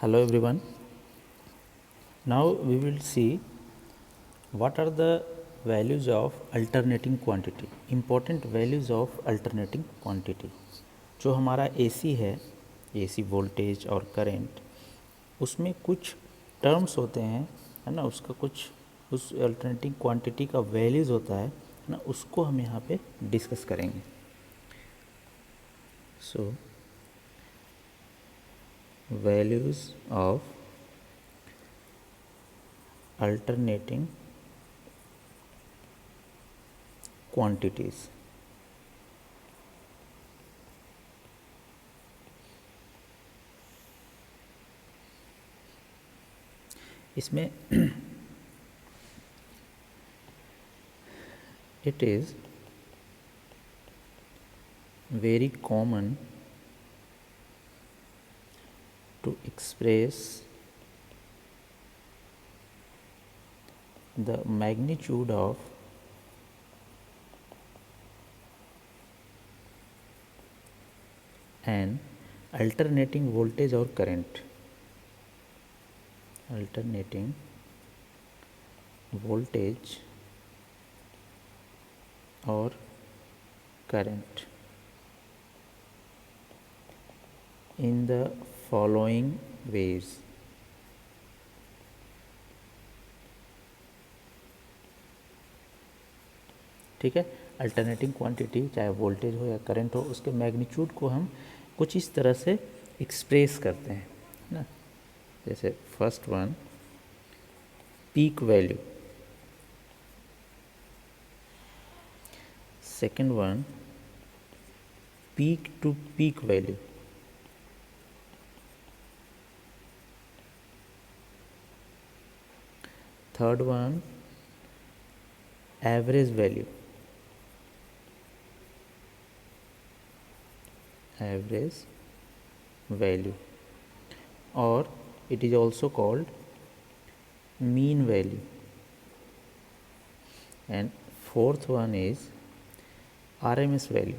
Hello everyone. Now we will see what are the values of alternating quantity. Important values of alternating quantity. जो हमारा AC है, AC voltage और current, उसमें कुछ terms होते हैं, है ना, उसका कुछ उस अल्टरनेटिंग क्वांटिटी का वैल्यूज़ होता है ना, उसको हम यहाँ पे डिस्कस करेंगे. सो values of alternating quantities. इसमें it is very common to express the magnitude of an alternating voltage or current. Alternating voltage or current in the following ways. ठीक है, अल्टरनेटिंग क्वांटिटी चाहे वोल्टेज हो या करंट हो, उसके magnitude को हम कुछ इस तरह से एक्सप्रेस करते हैं ना. जैसे first one, peak value. Second one, peak to peak value. Third one, average value. Average value, or it is also called mean value. And fourth one is RMS value.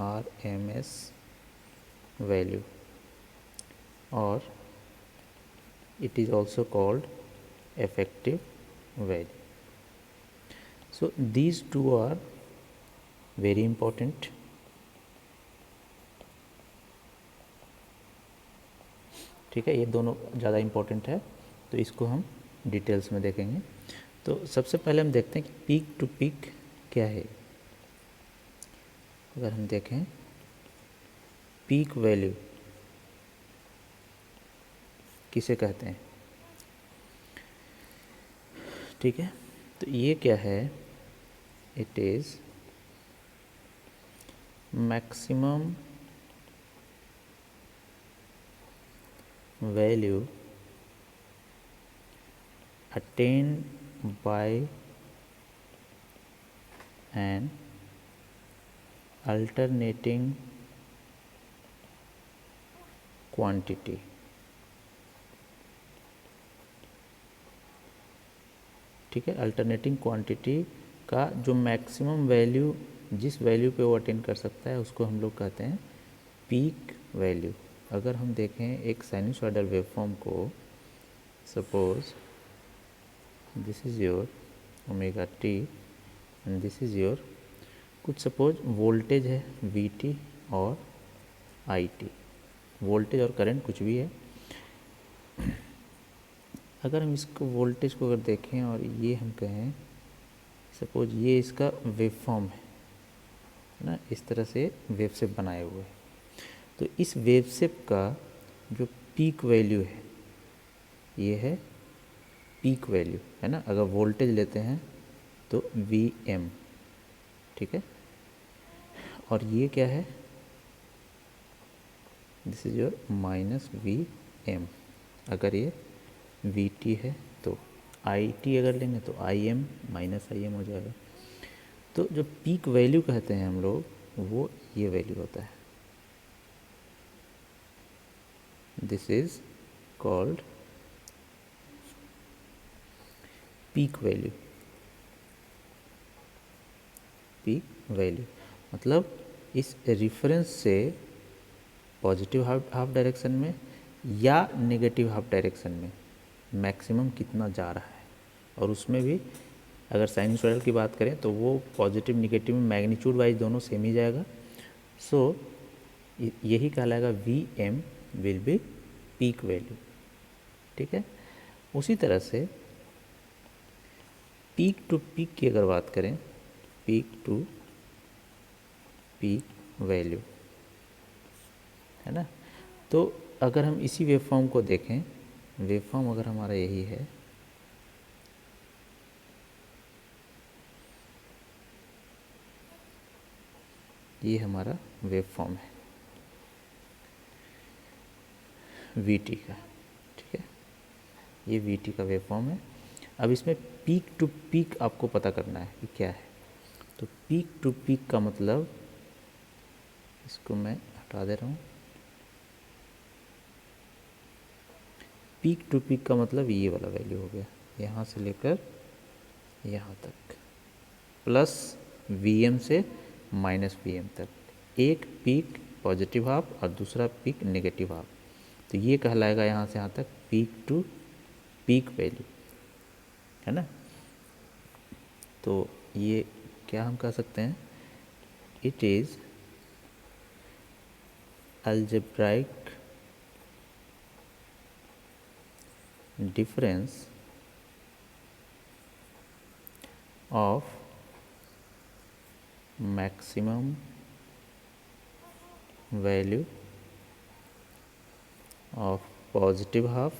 RMS value, or it is also called effective value. So these two are very important. ठीक है, ये दोनों ज़्यादा important है, तो इसको हम details में देखेंगे. तो सबसे पहले हम देखते हैं कि पीक टू पीक क्या है. अगर हम देखें पीक वैल्यू किसे कहते हैं, ठीक है, तो ये क्या है. It is maximum value attained by an alternating quantity. ठीक है, अल्टरनेटिंग क्वांटिटी का जो मैक्सिमम वैल्यू, जिस वैल्यू पे वो अटेन कर सकता है, उसको हम लोग कहते हैं पीक वैल्यू. अगर हम देखें एक साइनसॉइडल वेवफॉर्म को, suppose this is your omega T and this is your, कुछ सपोज वोल्टेज है वी टी और आई टी, वोल्टेज और करंट कुछ भी है. अगर हम इसको वोल्टेज को अगर देखें और ये हम कहें सपोज ये इसका वेवफॉर्म है ना, इस तरह से वेव शेप बनाए हुए हैं. तो इस वेव शेप का जो पीक वैल्यू है, ये है पीक वैल्यू, है ना. अगर वोल्टेज लेते हैं तो वी एम, ठीक है, और ये क्या है, this is your minus V M. अगर ये वी टी है तो आई टी अगर लेंगे तो I am minus I am हो जाएगा. तो जो पीक वैल्यू कहते हैं हम लोग, वो ये वैल्यू होता है. This is called peak value. Peak value मतलब इस रेफरेंस से पॉजिटिव हाफ डायरेक्शन में या नेगेटिव हाफ डायरेक्शन में मैक्सिमम कितना जा रहा है। और उसमें भी अगर साइनसॉइडल की बात करें तो वो पॉजिटिव निगेटिव में मैग्नीट्यूड वाइज दोनों सेम ही जाएगा। सो यही कहलाएगा V M will be peak value. ठीक है, उसी तरह से पीक टू पीक की अगर बात करें, पीक टू पीक वैल्यू है ना, तो अगर हम इसी वेवफॉर्म को देखें, वेवफॉर्म अगर हमारा यही है, ये हमारा वेवफॉर्म है वी टी का। ठीक है, ये वी टी का वेवफॉर्म है। अब इसमें पीक टू पीक आपको पता करना है कि क्या है। तो पीक टू पीक का मतलब, इसको मैं हटा दे रहा हूँ, पीक टू पीक का मतलब ये वाला वैल्यू हो गया, यहाँ से लेकर यहाँ तक, प्लस Vm से माइनस Vm तक। एक पीक पॉजिटिव हाफ और दूसरा पीक नेगेटिव हाफ, तो ये कहलाएगा यहाँ से यहाँ तक पीक टू पीक वैल्यू, है ना। तो ये क्या हम कह सकते हैं, it is algebraic difference of maximum value of positive half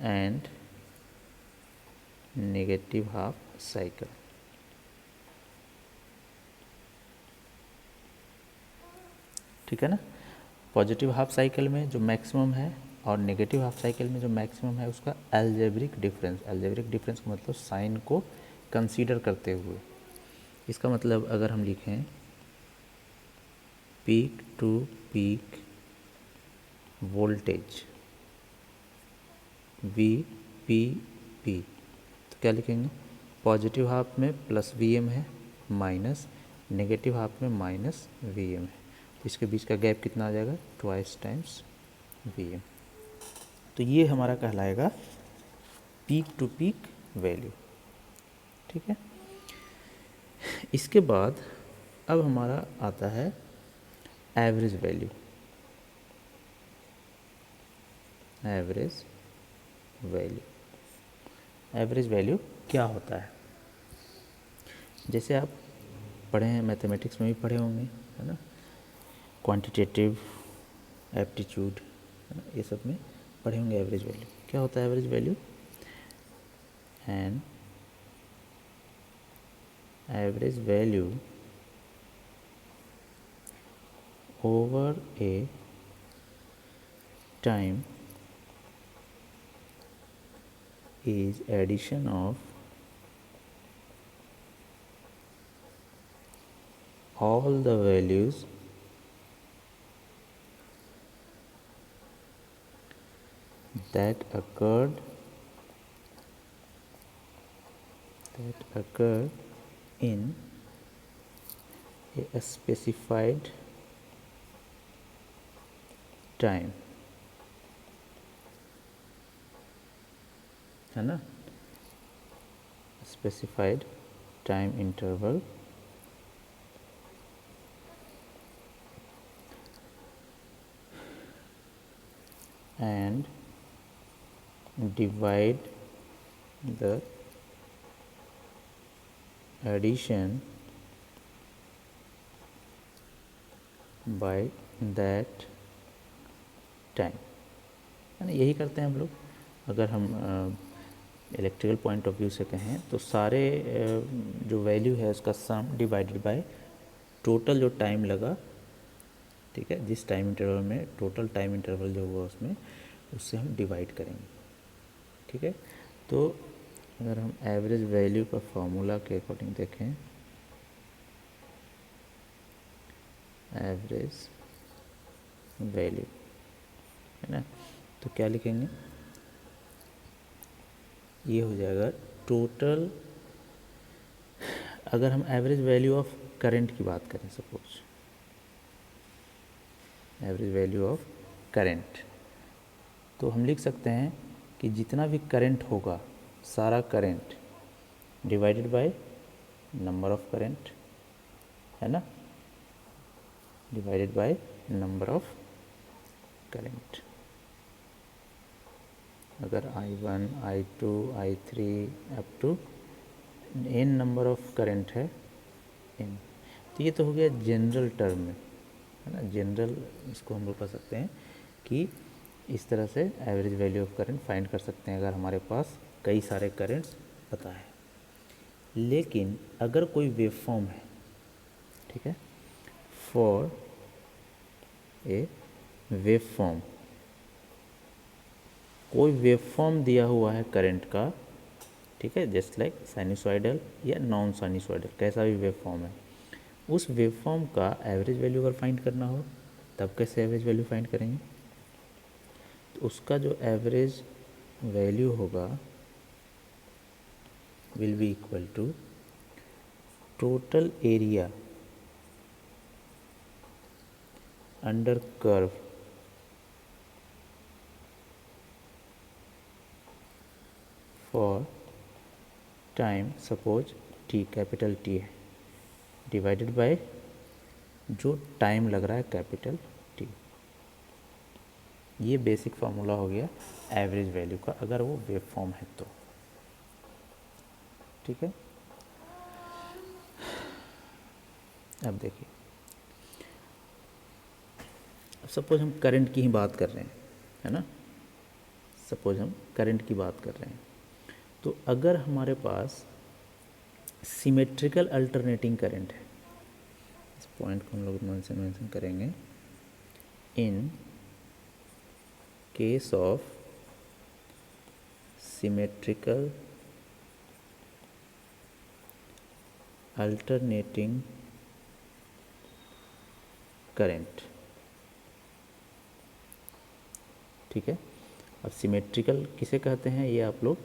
and negative half cycle। ठीक है ना, पॉजिटिव हाफ साइकिल में जो मैक्सिमम है और नेगेटिव हाफ साइकिल में जो मैक्सिमम है उसका एल्जेब्रिक डिफरेंस, एल्जेब्रिक डिफरेंस का मतलब साइन को कंसीडर करते हुए। इसका मतलब अगर हम लिखें peak to peak voltage V P P, तो क्या लिखेंगे, पॉजिटिव हाफ में प्लस वी एम है, माइनस नेगेटिव हाफ में माइनस वी एम है, तो इसके बीच का गैप कितना आ जाएगा, ट्वाइस टाइम्स वी एम। तो ये हमारा कहलाएगा पीक टू पीक वैल्यू। ठीक है, इसके बाद अब हमारा आता है average value. Average value, average value क्या होता है, जैसे आप पढ़े हैं, मैथमेटिक्स में भी पढ़े होंगे, है ना, क्वांटिटेटिव एप्टीट्यूड, है ना, ये सब में पढ़े होंगे। एवरेज वैल्यू क्या होता है, average value and average value over A time is addition of all the values that occurred in a specified time, है ना, specified time interval and divide the addition by that time, है ना। यही करते हैं हम लोग। अगर हम इलेक्ट्रिकल पॉइंट ऑफ व्यू से कहें तो सारे जो वैल्यू है उसका सम डिवाइडेड बाय टोटल जो टाइम लगा, ठीक है, जिस टाइम इंटरवल में टोटल टाइम इंटरवल जो हुआ उसमें, उससे हम डिवाइड करेंगे। ठीक है, तो अगर हम एवरेज वैल्यू का फॉर्मूला के अकॉर्डिंग देखें, एवरेज वैल्यू, है ना, तो क्या लिखेंगे, ये हो जाएगा टोटल, अगर हम एवरेज वैल्यू ऑफ करंट की बात करें, suppose average value of current, तो हम लिख सकते हैं कि जितना भी करंट होगा, सारा current divided by number of current, है ना, divided by number of current. अगर I1, I2, I3 up to n number of current है n, तो ये तो हो गया जनरल टर्म में, है ना, जनरल इसको हम लोग कह सकते हैं कि इस तरह से average value of current find कर सकते हैं अगर हमारे पास कई सारे करंट्स पता है। लेकिन अगर कोई वेव फॉर्म है, ठीक है, फॉर ए वेव फॉर्म, कोई वेव फॉर्म दिया हुआ है करंट का, ठीक है, जस्ट लाइक साइनसॉइडल या नॉन साइनसॉइडल, कैसा भी वेव फॉर्म है, उस वेव फॉर्म का एवरेज वैल्यू अगर फाइंड करना हो तब कैसे एवरेज वैल्यू फाइंड करेंगे? तो उसका जो एवरेज वैल्यू होगा will be equal to total area under curve for time, suppose T, capital T है, डिवाइडेड बाय जो टाइम लग रहा है कैपिटल टी। ये बेसिक फार्मूला हो गया एवरेज वैल्यू का, अगर वो वेव फॉर्म है तो, ठीक है। अब देखिए, अब सपोज हम करंट की ही बात कर रहे हैं, है ना, सपोज हम करंट की बात कर रहे हैं, तो अगर हमारे पास सिमेट्रिकल अल्टरनेटिंग करंट है, इस पॉइंट को हम लोग मेंशन करेंगे, in case of symmetrical alternating current, ठीक है। अब सिमेट्रिकल किसे कहते हैं ये आप लोग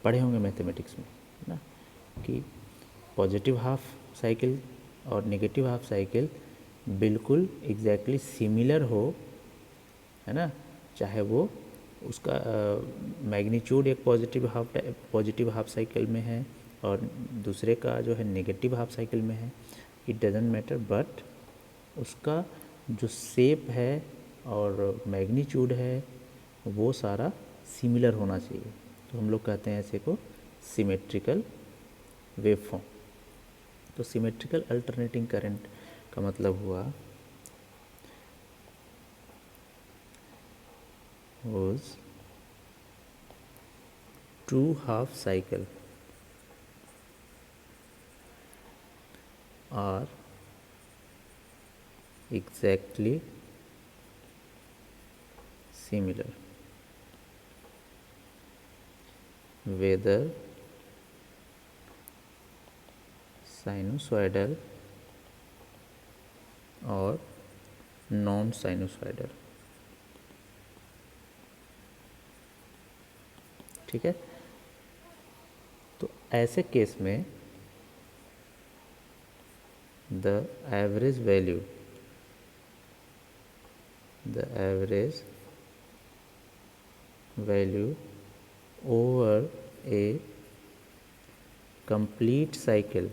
पढ़े होंगे मैथमेटिक्स में, है ना, कि पॉजिटिव हाफ साइकिल और नेगेटिव हाफ साइकिल बिल्कुल एग्जैक्टली सिमिलर हो, है ना, चाहे वो उसका मैग्नीट्यूड एक पॉजिटिव हाफ साइकिल में है और दूसरे का जो है नेगेटिव हाफ साइकिल में है, इट डजेंट मैटर, बट उसका जो शेप है और मैग्नीट्यूड है वो सारा सिमिलर होना चाहिए, तो हम लोग कहते हैं ऐसे को सिमेट्रिकल वेवफॉर्म। तो सिमेट्रिकल अल्टरनेटिंग करंट का मतलब हुआ was two half cycle are exactly similar whether sinusoidal और नॉन साइनोसॉइडल, ठीक है। तो ऐसे केस में the average value over A complete cycle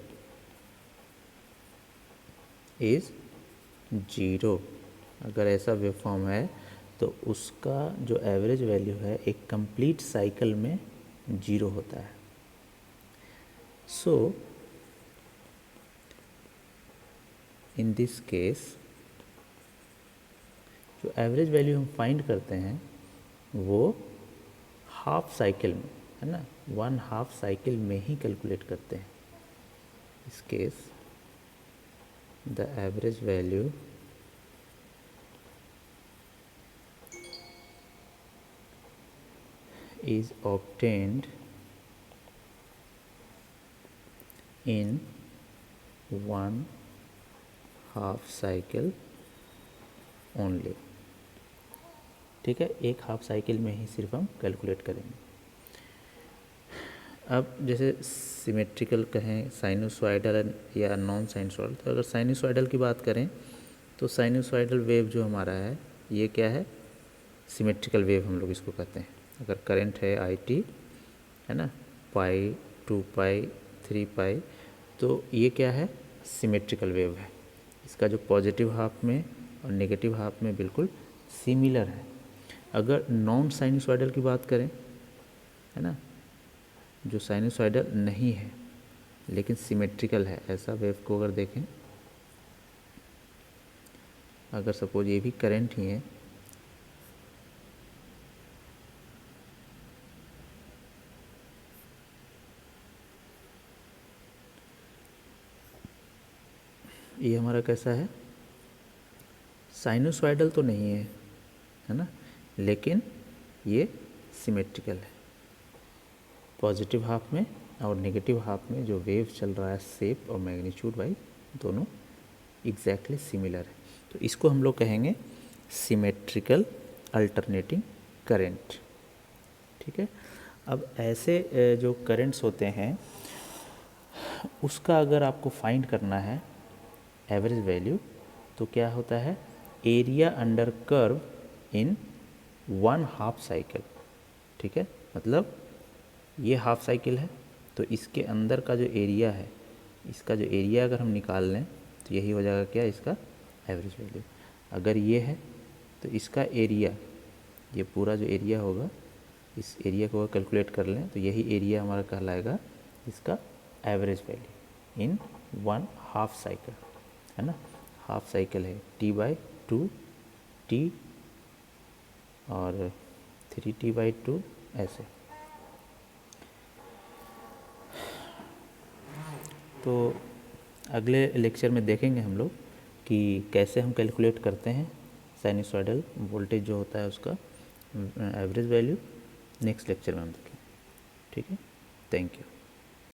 is 0। अगर ऐसा वेव फॉर्म है तो उसका जो एवरेज वैल्यू है एक कंप्लीट साइकिल में 0 होता है। सो इन दिस केस जो एवरेज वैल्यू हम फाइंड करते हैं वो हाफ साइकिल में, है ना, 1/2 साइकिल में ही कैलकुलेट करते हैं। इस case the average value is obtained in 1/2 cycle only, ठीक है, एक हाफ साइकिल में ही सिर्फ हम कैलकुलेट करेंगे। अब जैसे सिमेट्रिकल कहें, साइनोसॉइडल या नॉन साइनसॉइडल, तो अगर साइनोसॉइडल की बात करें तो साइनोसॉइडल वेव जो हमारा है ये क्या है, सिमेट्रिकल वेव हम लोग इसको कहते हैं। अगर करंट है आई टी, है ना, पाई, 2 पाई, 3 पाई, तो ये क्या है, सिमेट्रिकल वेव है। इसका जो पॉजिटिव हाफ में और नेगेटिव हाफ में बिल्कुल सिमिलर है। अगर नॉन साइनसॉइडल की बात करें, है ना, जो साइनसॉइडल नहीं है लेकिन सिमेट्रिकल है, ऐसा वेव को अगर देखें, अगर सपोज ये भी करंट ही है, ये हमारा कैसा है, साइनसॉइडल तो नहीं है ना, लेकिन ये सिमेट्रिकल है। पॉजिटिव हाफ में और नेगेटिव हाफ में जो वेव चल रहा है, शेप और मैग्नीट्यूड वाइज दोनों एग्जैक्टली सिमिलर है। तो इसको हम लोग कहेंगे सिमेट्रिकल अल्टरनेटिंग करंट। ठीक है। अब ऐसे जो करंट्स होते हैं उसका अगर आपको फाइंड करना है एवरेज वैल्यू, तो क्या होता है, एरिया अंडर कर्व इन 1/2 साइकिल। ठीक है, मतलब ये हाफ साइकिल है तो इसके अंदर का जो एरिया है, इसका जो एरिया अगर हम निकाल लें तो यही हो जाएगा क्या, इसका एवरेज वैल्यू। अगर ये है तो इसका एरिया, ये पूरा जो एरिया होगा, इस एरिया को कैलकुलेट कर लें तो यही एरिया हमारा कहलाएगा इसका एवरेज वैल्यू इन 1/2 साइकिल, है ना। हाफ साइकिल है T/2 T और 3T/2 ऐसे। तो अगले लेक्चर में देखेंगे हम लोग कि कैसे हम कैलकुलेट करते हैं साइनसॉइडल वोल्टेज जो होता है उसका एवरेज वैल्यू। नेक्स्ट लेक्चर में हम देखेंगे। ठीक है, थैंक यू।